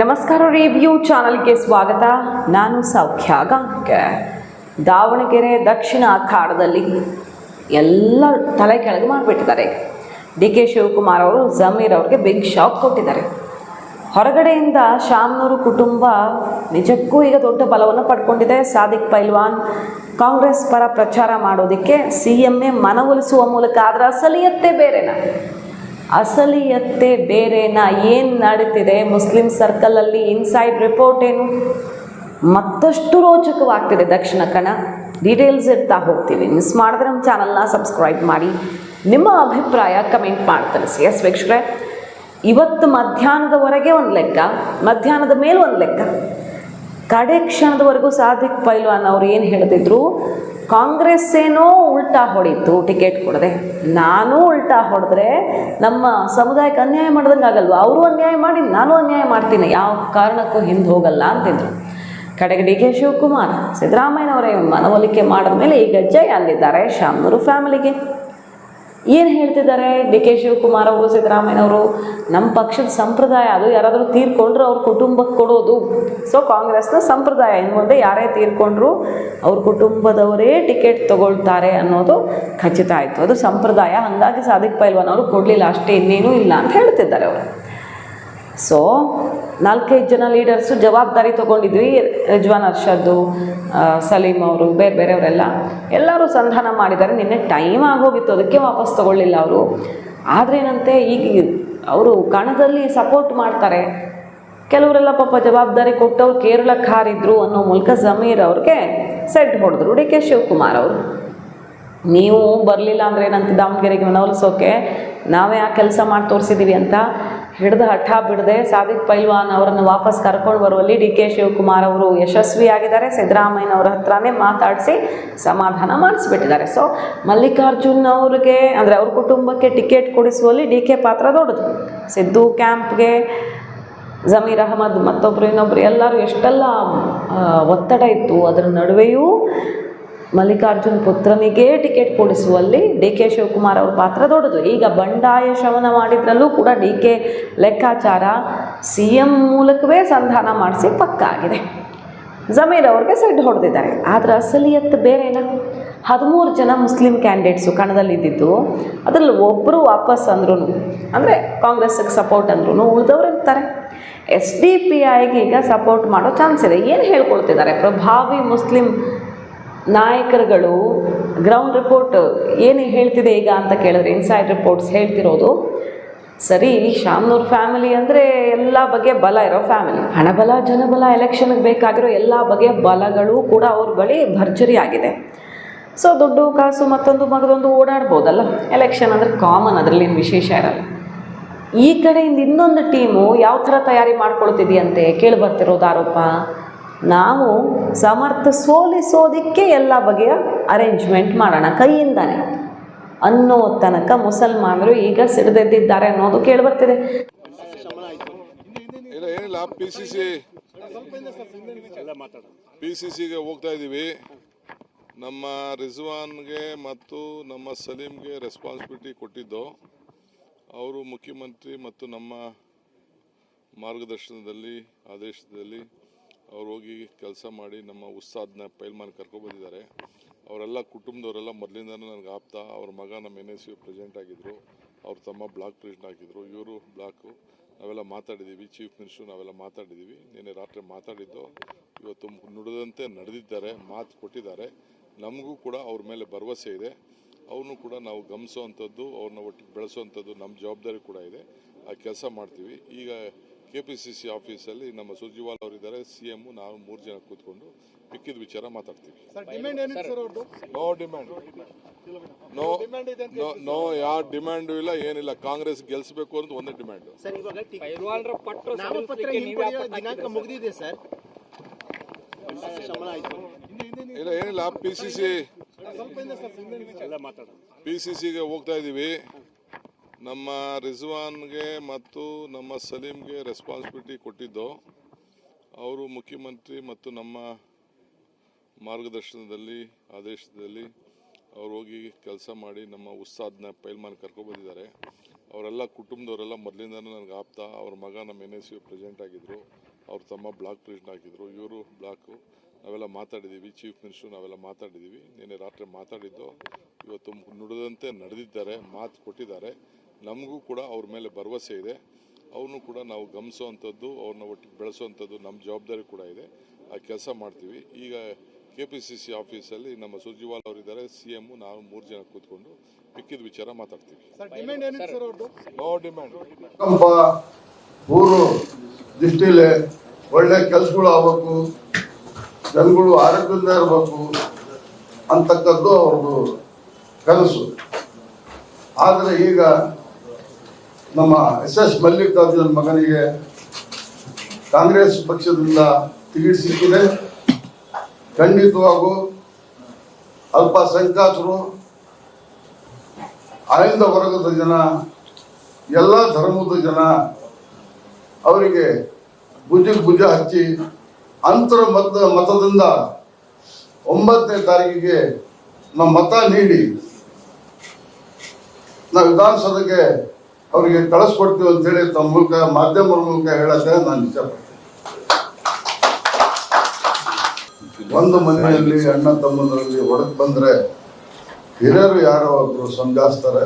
ನಮಸ್ಕಾರ, ರಿವ್ಯೂ ಚಾನಲ್ಗೆ ಸ್ವಾಗತ. ನಾನು ಸೌಖ್ಯ ಗಾಂಕೆ. ದಾವಣಗೆರೆ ದಕ್ಷಿಣ ಅಖಾಡದಲ್ಲಿ ಎಲ್ಲ ತಲೆ ಕೆಳಗೆ ಮಾಡಿಬಿಟ್ಟಿದ್ದಾರೆ. ಡಿ ಕೆ ಶಿವಕುಮಾರ್ ಅವರು ಜಮೀರ್ ಅವ್ರಿಗೆ ಬಿಗ್ ಶಾಕ್ ಕೊಟ್ಟಿದ್ದಾರೆ. ಹೊರಗಡೆಯಿಂದ ಶಾಮನೂರು ಕುಟುಂಬ ನಿಜಕ್ಕೂ ಈಗ ದೊಡ್ಡ ಬಲವನ್ನು ಪಡ್ಕೊಂಡಿದೆ. ಸಾದಿಕ್ ಪೈಲ್ವಾನ್ ಕಾಂಗ್ರೆಸ್ ಪರ ಪ್ರಚಾರ ಮಾಡೋದಕ್ಕೆ CMA ಮನವೊಲಿಸುವ ಮೂಲಕ ಅದರ ಅಸಲಿಯತ್ತೆ ಬೇರೆನಾ ಏನು ನಡೀತಿದೆ ಮುಸ್ಲಿಂ ಸರ್ಕಲಲ್ಲಿ ಇನ್ಸೈಡ್ ರಿಪೋರ್ಟ್ ಏನು ಮತ್ತಷ್ಟು ರೋಚಕವಾಗ್ತಿದೆ. ದಕ್ಷಿಣ ಕಣ ಡೀಟೇಲ್ಸ್ ಇರ್ತಾ ಹೋಗ್ತೀವಿ. ಮಿಸ್ ಮಾಡಿದ್ರೆ ನಮ್ಮ ಚಾನಲ್ನ ಸಬ್ಸ್ಕ್ರೈಬ್ ಮಾಡಿ, ನಿಮ್ಮ ಅಭಿಪ್ರಾಯ ಕಮೆಂಟ್ ಮಾಡಿ ತಿಳಿಸಿ. ಎಸ್ ವೀಕ್ಷಕರೇ, ಇವತ್ತು ಮಧ್ಯಾಹ್ನದವರೆಗೆ ಒಂದು ಲೆಕ್ಕ, ಮಧ್ಯಾಹ್ನದ ಮೇಲೆ ಒಂದು ಲೆಕ್ಕ, ಕಡೆ ಕ್ಷಣದವರೆಗೂ ಸಾದಿಕ್ ಪೈಲ್ವಾನ್ ಅವ್ರು ಏನು ಹೇಳ್ತಿದ್ರು, ಕಾಂಗ್ರೆಸ್ ಏನೋ ಉಲ್ಟಾ ಹೊಡಿತು ಟಿಕೆಟ್ ಕೊಡದೆ, ನಾನು ಉಲ್ಟಾ ಹೊಡೆದ್ರೆ ನಮ್ಮ ಸಮುದಾಯಕ್ಕೆ ಅನ್ಯಾಯ ಮಾಡ್ದಂಗೆ ಆಗಲ್ವ, ಅವರು ಅನ್ಯಾಯ ಮಾಡಿ ನಾನು ಅನ್ಯಾಯ ಮಾಡ್ತೀನಿ, ಯಾವ ಕಾರಣಕ್ಕೂ ಹಿಂದೆ ಹೋಗಲ್ಲ ಅಂತಿದ್ರು. ಕಡೆಗೆ ಡಿ ಕೆ ಶಿವಕುಮಾರ್ ಸಿದ್ದರಾಮಯ್ಯನವರೇ ಮನವೊಲಿಕೆ ಮಾಡಿದ ಮೇಲೆ ಈಗ ಜೈ ಅಲ್ಲಿದ್ದಾರೆ ಶಾಮನೂರು ಫ್ಯಾಮಿಲಿಗೆ. ಏನು ಹೇಳ್ತಿದ್ದಾರೆ ಡಿ ಕೆ ಶಿವಕುಮಾರ್ ಅವರು, ಸಿದ್ದರಾಮಯ್ಯನವರು, ನಮ್ಮ ಪಕ್ಷದ ಸಂಪ್ರದಾಯ ಅದು, ಯಾರಾದರೂ ತೀರ್ಕೊಂಡ್ರು ಅವ್ರ ಕುಟುಂಬಕ್ಕೆ ಕೊಡೋದು. ಸೊ ಕಾಂಗ್ರೆಸ್ನ ಸಂಪ್ರದಾಯ, ಇನ್ನು ಮುಂದೆ ಯಾರೇ ತೀರ್ಕೊಂಡ್ರು ಅವ್ರ ಕುಟುಂಬದವರೇ ಟಿಕೆಟ್ ತಗೊಳ್ತಾರೆ ಅನ್ನೋದು ಖಚಿತ ಆಯಿತು. ಅದು ಸಂಪ್ರದಾಯ. ಹಾಗಾಗಿ ಸಾದಿಕ್ ಪೈಲ್ವಾನ್ ಅವರು ಕೊಡಲಿಲ್ಲ ಅಷ್ಟೇ, ಇನ್ನೇನೂ ಇಲ್ಲ ಅಂತ ಹೇಳ್ತಿದ್ದಾರೆ ಅವರು. ಸೊ 4-5 ಜನ ಲೀಡರ್ಸು ಜವಾಬ್ದಾರಿ ತೊಗೊಂಡಿದ್ವಿ. ರಿಜ್ವಾನ್ ಅರ್ಷದ್ದು, ಸಲೀಂ ಅವರು, ಬೇರೆಯವರೆಲ್ಲ ಎಲ್ಲರೂ ಸಂಧಾನ ಮಾಡಿದ್ದಾರೆ. ನಿನ್ನೆ ಟೈಮ್ ಆಗೋಗಿತ್ತು, ಅದಕ್ಕೆ ವಾಪಸ್ ತೊಗೊಳ್ಳಿಲ್ಲ ಅವರು. ಆದ್ರೇನಂತೆ ಈಗ ಅವರು ಕಣದಲ್ಲಿ ಸಪೋರ್ಟ್ ಮಾಡ್ತಾರೆ. ಕೆಲವರೆಲ್ಲ ಪಾಪ ಜವಾಬ್ದಾರಿ ಕೊಟ್ಟವ್ರು ಕೇರಳಕ್ಕೆ ಹಾರಿದ್ರು ಅನ್ನೋ ಮೂಲಕ ಜಮೀರ್ ಅವ್ರಿಗೆ ಸೆಡ್ ಹೊಡೆದ್ರು ಡಿ ಕೆ ಶಿವಕುಮಾರ್ ಅವರು. ನೀವು ಬರಲಿಲ್ಲ ಅಂದರೆ ಏನಂತ ದಾವಣಗೆರೆಗೆ ಮನವೊಲಿಸೋಕೆ ನಾವೇ ಆ ಕೆಲಸ ಮಾಡಿ ತೋರಿಸಿದ್ದೀವಿ ಅಂತ ಹಿಡ್ದು ಹಠ ಬಿಡದೆ ಸಾದಿಕ್ ಪೈಲ್ವಾನ್ ಅವರನ್ನು ವಾಪಸ್ ಕರ್ಕೊಂಡು ಬರುವಲ್ಲಿ ಡಿ ಕೆ ಶಿವಕುಮಾರ್ ಅವರು ಯಶಸ್ವಿಯಾಗಿದ್ದಾರೆ. ಸಿದ್ದರಾಮಯ್ಯನವ್ರ ಹತ್ರನೇ ಮಾತಾಡಿಸಿ ಸಮಾಧಾನ ಮಾಡಿಸ್ಬಿಟ್ಟಿದ್ದಾರೆ. ಸೊ ಮಲ್ಲಿಕಾರ್ಜುನ್ ಅವ್ರಿಗೆ ಅಂದರೆ ಅವ್ರ ಕುಟುಂಬಕ್ಕೆ ಟಿಕೆಟ್ ಕೊಡಿಸುವಲ್ಲಿ ಡಿ ಕೆ ಪಾತ್ರ ದೊಡ್ಡದು. ಸಿದ್ದು ಕ್ಯಾಂಪ್ಗೆ ಜಮೀರ್ ಅಹಮದ್ ಮತ್ತೊಬ್ಬರು ಇನ್ನೊಬ್ಬರು ಎಲ್ಲರೂ ಎಷ್ಟೆಲ್ಲ ಒತ್ತಡ ಇತ್ತು. ಅದರ ನಡುವೆಯೂ ಮಲ್ಲಿಕಾರ್ಜುನ್ ಪುತ್ರನಿಗೆ ಟಿಕೆಟ್ ಕೊಡಿಸುವಲ್ಲಿ ಡಿ ಕೆ ಶಿವಕುಮಾರ್ ಅವ್ರ ಪಾತ್ರ ದೊಡ್ಡದು. ಈಗ ಬಂಡಾಯ ಶ್ರವಣ ಮಾಡಿದ್ರಲ್ಲೂ ಕೂಡ ಡಿ ಕೆ ಲೆಕ್ಕಾಚಾರ CM ಮೂಲಕವೇ ಸಂಧಾನ ಮಾಡಿಸಿ ಪಕ್ಕ ಆಗಿದೆ. ಜಮೀರ್ ಅವ್ರಿಗೆ ಸೆಡ್ ಹೊಡೆದಿದ್ದಾರೆ. ಆದರೆ ಅಸಲಿಯತ್ತು ಬೇರೆನಾ? 13 ಜನ ಮುಸ್ಲಿಂ ಕ್ಯಾಂಡಿಡೇಟ್ಸು ಕಣದಲ್ಲಿದ್ದಿದ್ದು, ಅದರಲ್ಲಿ ಒಬ್ಬರು ವಾಪಸ್ ಅಂದ್ರೂ ಅಂದರೆ ಕಾಂಗ್ರೆಸ್ಸಿಗೆ ಸಪೋರ್ಟ್ ಅಂದ್ರೂ ಉಳಿದವರು ಇರ್ತಾರೆ. SDPIಗೆ ಈಗ ಸಪೋರ್ಟ್ ಮಾಡೋ ಚಾನ್ಸ್ ಇದೆ. ಏನು ಹೇಳ್ಕೊಳ್ತಿದ್ದಾರೆ ಪ್ರಭಾವಿ ಮುಸ್ಲಿಂ ನಾಯಕರುಗಳು? ಗ್ರೌಂಡ್ ರಿಪೋರ್ಟ್ ಏನು ಹೇಳ್ತಿದೆ ಈಗ ಅಂತ ಕೇಳಿದ್ರೆ, ಇನ್ಸೈಡ್ ರಿಪೋರ್ಟ್ಸ್ ಹೇಳ್ತಿರೋದು, ಸರಿ ಶಾಮನೂರು ಫ್ಯಾಮಿಲಿ ಅಂದರೆ ಎಲ್ಲ ಬಗೆಯ ಬಲ ಇರೋ ಫ್ಯಾಮಿಲಿ, ಹಣಬಲ ಜನಬಲ, ಎಲೆಕ್ಷನ್ಗೆ ಬೇಕಾಗಿರೋ ಎಲ್ಲ ಬಗೆಯ ಬಲಗಳು ಕೂಡ ಅವ್ರ ಬಳಿ ಭರ್ಜರಿ ಆಗಿದೆ. ಸೊ ದುಡ್ಡು ಕಾಸು ಮತ್ತೊಂದು ಮಗದೊಂದು ಓಡಾಡ್ಬೋದಲ್ಲ. ಎಲೆಕ್ಷನ್ ಅಂದರೆ ಕಾಮನ್, ಅದರಲ್ಲಿ ವಿಶೇಷ ಇರಲ್ಲ. ಈ ಕಡೆಯಿಂದ ಇನ್ನೊಂದು ಟೀಮು ಯಾವ ಥರ ತಯಾರಿ ಮಾಡ್ಕೊಳ್ತಿದೆಯಂತೆ ಕೇಳಿಬರ್ತಿರೋದು ಆರೋಪ, ನಾವು ಸಮರ್ಥ ಸೋಲಿಸೋದಕ್ಕೆ ಎಲ್ಲ ಬಗೆಯ ಅರೇಂಜ್ಮೆಂಟ್ ಮಾಡೋಣ ಕೈಯಿಂದಾನೆ ಅನ್ನೋ ತನಕ ಮುಸಲ್ಮಾನರು ಈಗ ಸಿಡಿದೆದ್ದಿದ್ದಾರೆ ಅನ್ನೋದು ಕೇಳಿಬರ್ತಿದೆ. ಏನಿಲ್ಲ, PCCಗೆ ಹೋಗ್ತಾ ಇದ್ದೀವಿ. ನಮ್ಮ ರಿಜ್ವಾನ್ಗೆ ಮತ್ತು ನಮ್ಮ ಸಲೀಮ್ಗೆ ರೆಸ್ಪಾನ್ಸಿಬಿಲಿಟಿ ಕೊಟ್ಟಿದ್ದು ಅವರು ಮುಖ್ಯಮಂತ್ರಿ ಮತ್ತು ನಮ್ಮ ಮಾರ್ಗದರ್ಶನದಲ್ಲಿ ಆದೇಶದಲ್ಲಿ ಅವ್ರು ಹೋಗಿ ಕೆಲಸ ಮಾಡಿ ನಮ್ಮ ಉಸ್ತಾದ್ನ ಪೈಲ್ವಾನ್ ಕರ್ಕೊಬಂದಿದ್ದಾರೆ. ಅವರೆಲ್ಲ ಕುಟುಂಬದವರೆಲ್ಲ ಮೊದಲಿಂದನೂ ನನಗೆ ಆಪ್ತ. ಅವ್ರ ಮಗ ನಮ್ಮ NSU ಪ್ರೆಸಿಡೆಂಟ್ ಆಗಿದ್ದರು, ಅವ್ರ ತಮ್ಮ ಬ್ಲಾಕ್ ಪ್ರೆಸಿಡೆಂಟ್ ಆಗಿದ್ದರು, ಇವರು ಬ್ಲಾಕು. ನಾವೆಲ್ಲ ಮಾತಾಡಿದ್ದೀವಿ, ಚೀಫ್ ಮಿನಿಸ್ಟ್ರು ನಾವೆಲ್ಲ ಮಾತಾಡಿದ್ದೀವಿ. ನಿನ್ನೆ ರಾತ್ರಿ ಮಾತಾಡಿದ್ದು, ಇವತ್ತು ನುಡಿದಂತೆ ನಡೆದಿದ್ದಾರೆ, ಮಾತು ಕೊಟ್ಟಿದ್ದಾರೆ. ನಮಗೂ ಕೂಡ ಅವ್ರ ಮೇಲೆ ಭರವಸೆ ಇದೆ. ಅವ್ರನ್ನೂ ಕೂಡ ನಾವು ಗಮನಿಸೋವಂಥದ್ದು, ಅವ್ರನ್ನ ಒಟ್ಟಿಗೆ ಬೆಳೆಸೋವಂಥದ್ದು ನಮ್ಮ ಜವಾಬ್ದಾರಿ ಕೂಡ ಇದೆ. ಆ ಕೆಲಸ ಮಾಡ್ತೀವಿ. ಈಗ KPCC ಆಫೀಸಲ್ಲಿ ನಮ್ಮ ಸುರ್ಜಿವಾಲ್ ಅವರಿದ್ದಾರೆ, CM, ನಾವು 3 ಜನ ಕೂತ್ಕೊಂಡು ಮಿಕ್ಕಿದ ವಿಚಾರ ಮಾತಾಡ್ತೀವಿ. ನೋ ಡಿಮ್ಯಾಂಡ್, ನೋ ಯಾವ ಡಿಮ್ಯಾಂಡು ಇಲ್ಲ, ಏನಿಲ್ಲ. ಕಾಂಗ್ರೆಸ್ ಗೆಲ್ಸ್ಬೇಕು ಅಂತ ಒಂದೇ ಡಿಮ್ಯಾಂಡ್. ಇಲ್ಲ ಏನಿಲ್ಲ, PCCಗೆ ಹೋಗ್ತಾ ಇದ್ದೀವಿ. ನಮ್ಮ ರಿಜ್ವಾನ್ಗೆ ಮತ್ತು ನಮ್ಮ ಸಲೀಮ್ಗೆ ರೆಸ್ಪಾನ್ಸಿಬಿಲಿಟಿ ಕೊಟ್ಟಿದ್ದು ಅವರು ಮುಖ್ಯಮಂತ್ರಿ ಮತ್ತು ನಮ್ಮ ಮಾರ್ಗದರ್ಶನದಲ್ಲಿ ಆದೇಶದಲ್ಲಿ ಅವ್ರು ಹೋಗಿ ಕೆಲಸ ಮಾಡಿ ನಮ್ಮ ಉಸ್ತಾದ್ನ ಪೈಲ್ವಾನ್ ಕರ್ಕೊಬಂದಿದ್ದಾರೆ. ಅವರೆಲ್ಲ ಕುಟುಂಬದವರೆಲ್ಲ ಮೊದಲಿಂದನೂ ನನಗೆ ಆಪ್ತ. ಅವ್ರ ಮಗ ನಮ್ಮ NSU ಪ್ರೆಸಿಡೆಂಟ್ ಆಗಿದ್ದರು, ಅವ್ರ ತಮ್ಮ ಬ್ಲಾಕ್ ಪ್ರೆಸಿಡೆಂಟ್ ಆಗಿದ್ದರು, ಇವರು ಬ್ಲಾಕು. ನಾವೆಲ್ಲ ಮಾತಾಡಿದ್ದೀವಿ, ಚೀಫ್ ಮಿನಿಸ್ಟ್ರು ನಾವೆಲ್ಲ ಮಾತಾಡಿದ್ದೀವಿ. ನಿನ್ನೆ ರಾತ್ರಿ ಮಾತಾಡಿದ್ದು, ಇವತ್ತು ನುಡಿದಂತೆ ನಡೆದಿದ್ದಾರೆ, ಮಾತು ಕೊಟ್ಟಿದ್ದಾರೆ. ನಮಗೂ ಕೂಡ ಅವ್ರ ಮೇಲೆ ಭರವಸೆ ಇದೆ. ಅವ್ರನ್ನೂ ಕೂಡ ನಾವು ಗಮನಿಸೋವಂಥದ್ದು, ಅವ್ರನ್ನ ಒಟ್ಟಿಗೆ ಬೆಳೆಸೋವಂಥದ್ದು ನಮ್ಮ ಜವಾಬ್ದಾರಿ ಕೂಡ ಇದೆ. ಆ ಕೆಲಸ ಮಾಡ್ತೀವಿ. ಈಗ KPCC ಆಫೀಸಲ್ಲಿ ನಮ್ಮ ಸುರ್ಜಿವಾಲ್ ಅವರಿದ್ದಾರೆ, CM, ನಾವು 3 ಜನ ಕೂತ್ಕೊಂಡು ಮಿಕ್ಕಿದ ವಿಚಾರ ಮಾತಾಡ್ತೀವಿ. No demand. ಊರು ದೃಷ್ಟಿಲಿ ಒಳ್ಳೆ ಕೆಲಸಗಳು ಆಗಬೇಕು, ಜನಗಳು ಆರೋಗ್ಯದಿಂದ ಇರಬೇಕು ಅಂತಕ್ಕದ್ದು ಅವ್ರದ್ದು ಕನಸು. ಆದರೆ ಈಗ ನಮ್ಮ SS ಮಲ್ಲಿಕಾರ್ಜುನ್ ಮಗನಿಗೆ ಕಾಂಗ್ರೆಸ್ ಪಕ್ಷದಿಂದ ಟಿಕೆಟ್ ಸಿಕ್ಕಿದೆ. ಖಂಡಿತವಾಗೂ ಅಲ್ಪಸಂಖ್ಯಾತರು, ಆಯ್ದ ವರ್ಗದ ಜನ, ಎಲ್ಲ ಧರ್ಮದ ಜನ ಅವರಿಗೆ ಭುಜ ಹಚ್ಚಿ ಅಂತರ ಮತದಿಂದ 9ನೇ ತಾರೀಕಿಗೆ ನಾವು ಮತ ನೀಡಿ ನಾವು ವಿಧಾನಸಭೆಗೆ ಅವರಿಗೆ ಕಳಿಸ್ಕೊಡ್ತೀವಿ ಅಂತೇಳಿ ತಮ್ಮ ಮೂಲಕ, ಮಾಧ್ಯಮದ ಮೂಲಕ ಹೇಳಕ್ಕೆ ನಾನು ಇಷ್ಟಪಡ್ತೀನಿ. ಒಂದು ಮನೆಯಲ್ಲಿ ಅಣ್ಣ ತಮ್ಮಂದರಲ್ಲಿ ಹೊಡೆದು ಬಂದರೆ ಹಿರಿಯರು ಯಾರೋ ಒಬ್ರು ಸಮಜಾಯಿಸ್ತಾರೆ.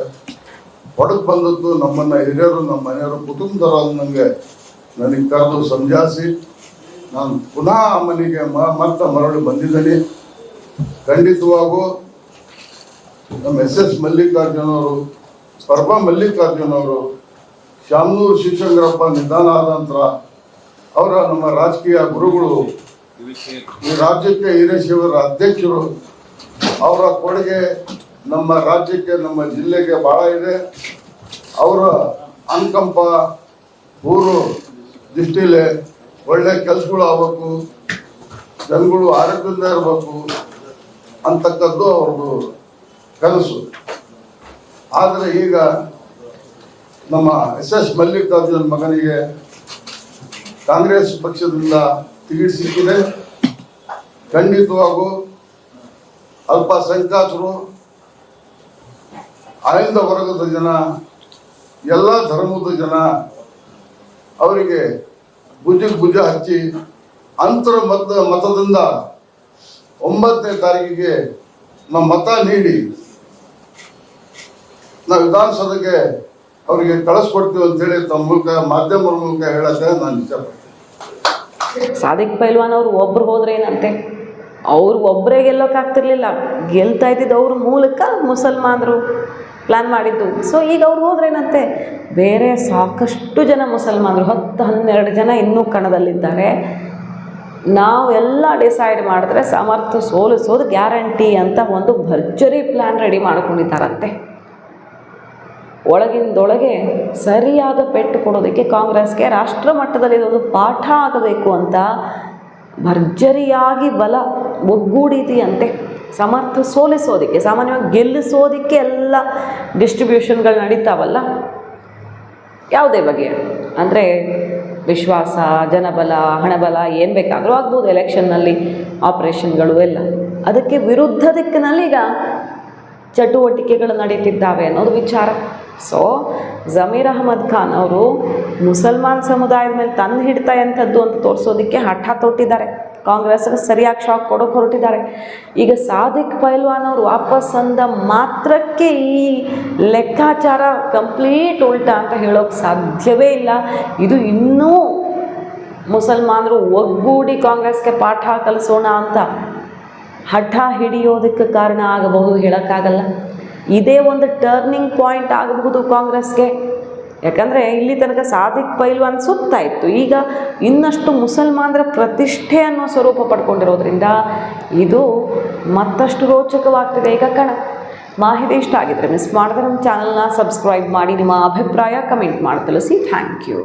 ಹೊಡೆದು ಬಂದದ್ದು ನಮ್ಮನ್ನ ಹಿರಿಯರು, ನಮ್ಮ ಮನೆಯವರು, ಕುಟುಂಬದವರು ನನಗೆ ಕರೆದು ಸಮಜಾಯಿಸಿ ನಾನು ಪುನಃ ಆ ಮನೆಗೆ ಮತ್ತೆ ಮರಳಿ ಬಂದಿದ್ದೀನಿ. ಖಂಡಿತವಾಗೂ ನಮ್ಮ SS ಮಲ್ಲಿಕಾರ್ಜುನ್ ಅವರು, ಪರ್ವ ಮಲ್ಲಿಕಾರ್ಜುನ್ ಅವರು, ಶಾಮನೂರು ಶಿವಶಂಕರಪ್ಪ ನಿಧನ ಆದ ನಂತರ ಅವರ ನಮ್ಮ ರಾಜಕೀಯ ಗುರುಗಳು, ಈ ರಾಜ್ಯಕ್ಕೆ ಹಿರೇಶಿವರ ಅಧ್ಯಕ್ಷರು, ಅವರ ಕೊಡುಗೆ ನಮ್ಮ ರಾಜ್ಯಕ್ಕೆ, ನಮ್ಮ ಜಿಲ್ಲೆಗೆ ಬಹಳ ಇದೆ. ಅವರ ಅನುಕಂಪ, ಊರು ದೃಷ್ಟಿಲಿ ಒಳ್ಳೆ ಕೆಲಸಗಳು ಆಗಬೇಕು, ಜನಗಳು ಆರೋಗ್ಯದಿಂದ ಇರಬೇಕು ಅಂತಕ್ಕದ್ದು ಅವ್ರದ್ದು ಕನಸು. ಆದರೆ ಈಗ ನಮ್ಮ SS ಮಲ್ಲಿಕಾರ್ಜುನ್ ಮಗನಿಗೆ ಕಾಂಗ್ರೆಸ್ ಪಕ್ಷದಿಂದ ಟಿಕೆಟ್ ಸಿಕ್ಕಿದೆ. ಖಂಡಿತವಾಗೂ ಅಲ್ಪಸಂಖ್ಯಾತರು, ಆಯ್ದ ವರ್ಗದ ಜನ, ಎಲ್ಲ ಧರ್ಮದ ಜನ ಅವರಿಗೆ ಭುಜ ಹಚ್ಚಿ ಅಂತರ ಮತದಿಂದ 9ನೇ ತಾರೀಕಿಗೆ ನಾವು ಮತ ನೀಡಿ ನಾವು ವಿಧಾನಸಭೆಗೆ ಅವರಿಗೆ ಕಳಿಸ್ಕೊಡ್ತೀವಿ ಅಂತೇಳಿ ತಮ್ಮ ಮೂಲಕ, ಮಾಧ್ಯಮದ ಮೂಲಕ ಹೇಳಕ್ಕೆ ನಾನು ಇಷ್ಟಪಡ್ತೀನಿ. ಸಾದಿಕ್ ಪೈಲ್ವಾನ್ ಅವರು ಒಬ್ರು ಹೋದ್ರೆ ಏನಂತೆ, ಅವ್ರು ಒಬ್ಬರೇ ಗೆಲ್ಲೋಕ್ಕಾಗ್ತಿರ್ಲಿಲ್ಲ, ಗೆಲ್ತಾ ಇದ್ದಿದ್ದು ಅವ್ರ ಮೂಲಕ ಮುಸಲ್ಮಾನರು ಪ್ಲ್ಯಾನ್ ಮಾಡಿದ್ದು. ಸೊ ಈಗ ಅವ್ರು ಹೋದ್ರೇನಂತೆ, ಬೇರೆ ಸಾಕಷ್ಟು ಜನ ಮುಸಲ್ಮಾನರು 10-12 ಜನ ಇನ್ನೂ ಕಣದಲ್ಲಿದ್ದಾರೆ. ನಾವೆಲ್ಲ ಡಿಸೈಡ್ ಮಾಡಿದ್ರೆ ಸಮರ್ಥ ಸೋಲಿಸೋದು ಗ್ಯಾರಂಟಿ ಅಂತ ಒಂದು ಭರ್ಜರಿ ಪ್ಲ್ಯಾನ್ ರೆಡಿ ಮಾಡ್ಕೊಂಡಿದ್ದಾರಂತೆ. ಒಳಗಿಂದೊಳಗೆ ಸರಿಯಾದ ಪೆಟ್ಟು ಕೊಡೋದಕ್ಕೆ ಕಾಂಗ್ರೆಸ್ಗೆ ರಾಷ್ಟ್ರ ಮಟ್ಟದಲ್ಲಿ ಇದೊಂದು ಪಾಠ ಆಗಬೇಕು ಅಂತ ಭರ್ಜರಿಯಾಗಿ ಬಲ ಒಗ್ಗೂಡಿದೆಯಂತೆ. ಸಮರ್ಥ ಸೋಲಿಸೋದಕ್ಕೆ, ಸಾಮಾನ್ಯವಾಗಿ ಗೆಲ್ಲಿಸೋದಕ್ಕೆ ಎಲ್ಲ ಡಿಸ್ಟ್ರಿಬ್ಯೂಷನ್ಗಳು ನಡೀತಾವಲ್ಲ, ಯಾವುದೇ ಬಗೆಯ ಅಂದರೆ ವಿಶ್ವಾಸ, ಜನಬಲ, ಹಣಬಲ ಏನು ಬೇಕಾದರೂ ಆಗ್ಬೋದು ಎಲೆಕ್ಷನ್ನಲ್ಲಿ, ಆಪ್ರೇಷನ್ಗಳು ಎಲ್ಲ. ಅದಕ್ಕೆ ವಿರುದ್ಧ ದಿಕ್ಕಿನಲ್ಲಿ ಈಗ ಚಟುವಟಿಕೆಗಳು ನಡೀತಿದ್ದಾವೆ ಅನ್ನೋದು ವಿಚಾರ. ಸೊ ಜಮೀರ್ ಅಹಮದ್ ಖಾನ್ ಅವರು ಮುಸಲ್ಮಾನ್ ಸಮುದಾಯದ ಮೇಲೆ ತಂದು ಹಿಡ್ತಾ ಎಂಥದ್ದು ಅಂತ ತೋರಿಸೋದಕ್ಕೆ ಹಠ ತೊಟ್ಟಿದ್ದಾರೆ. ಕಾಂಗ್ರೆಸ್ಗೆ ಸರಿಯಾಗಿ ಶಾಕ್ ಕೊಡೋಕೆ ಹೊರಟಿದ್ದಾರೆ. ಈಗ ಸಾದಿಕ್ ಪೈಲ್ವಾನ್ ಅವರು ವಾಪಸ್ ಅಂದ ಮಾತ್ರಕ್ಕೆ ಈ ಲೆಕ್ಕಾಚಾರ ಕಂಪ್ಲೀಟ್ ಉಲ್ಟಾ ಅಂತ ಹೇಳೋಕ್ಕೆ ಸಾಧ್ಯವೇ ಇಲ್ಲ. ಇದು ಇನ್ನೂ ಮುಸಲ್ಮಾನರು ಒಗ್ಗೂಡಿ ಕಾಂಗ್ರೆಸ್ಗೆ ಪಾಠ ಕಲಿಸೋಣ ಅಂತ ಹಠ ಹಿಡಿಯೋದಕ್ಕೆ ಕಾರಣ ಆಗಬಹುದು, ಹೇಳೋಕ್ಕಾಗಲ್ಲ. ಇದೇ ಒಂದು ಟರ್ನಿಂಗ್ ಪಾಯಿಂಟ್ ಆಗಬಹುದು ಕಾಂಗ್ರೆಸ್ಗೆ. ಯಾಕಂದರೆ ಇಲ್ಲಿ ತನಕ ಸಾದಿಕ್ ಪೈಲ್ವಾನ್ ಸುತ್ತಾಯಿತು, ಈಗ ಇನ್ನಷ್ಟು ಮುಸಲ್ಮಾನರ ಪ್ರತಿಷ್ಠೆ ಅನ್ನೋ ಸ್ವರೂಪ ಪಡ್ಕೊಂಡಿರೋದ್ರಿಂದ ಇದು ಮತ್ತಷ್ಟು ರೋಚಕವಾಗ್ತಿದೆ ಈಗ ಕಣ. ಮಾಹಿತಿ ಇಷ್ಟ ಆಗಿದ್ರೆ ಮಿಸ್ ಮಾಡಿದ್ರೆ ನಮ್ಮ ಚಾನಲ್ನ ಸಬ್ಸ್ಕ್ರೈಬ್ ಮಾಡಿ, ನಿಮ್ಮ ಅಭಿಪ್ರಾಯ ಕಮೆಂಟ್ ಮಾಡಿ ತಿಳಿಸಿ. Thank you.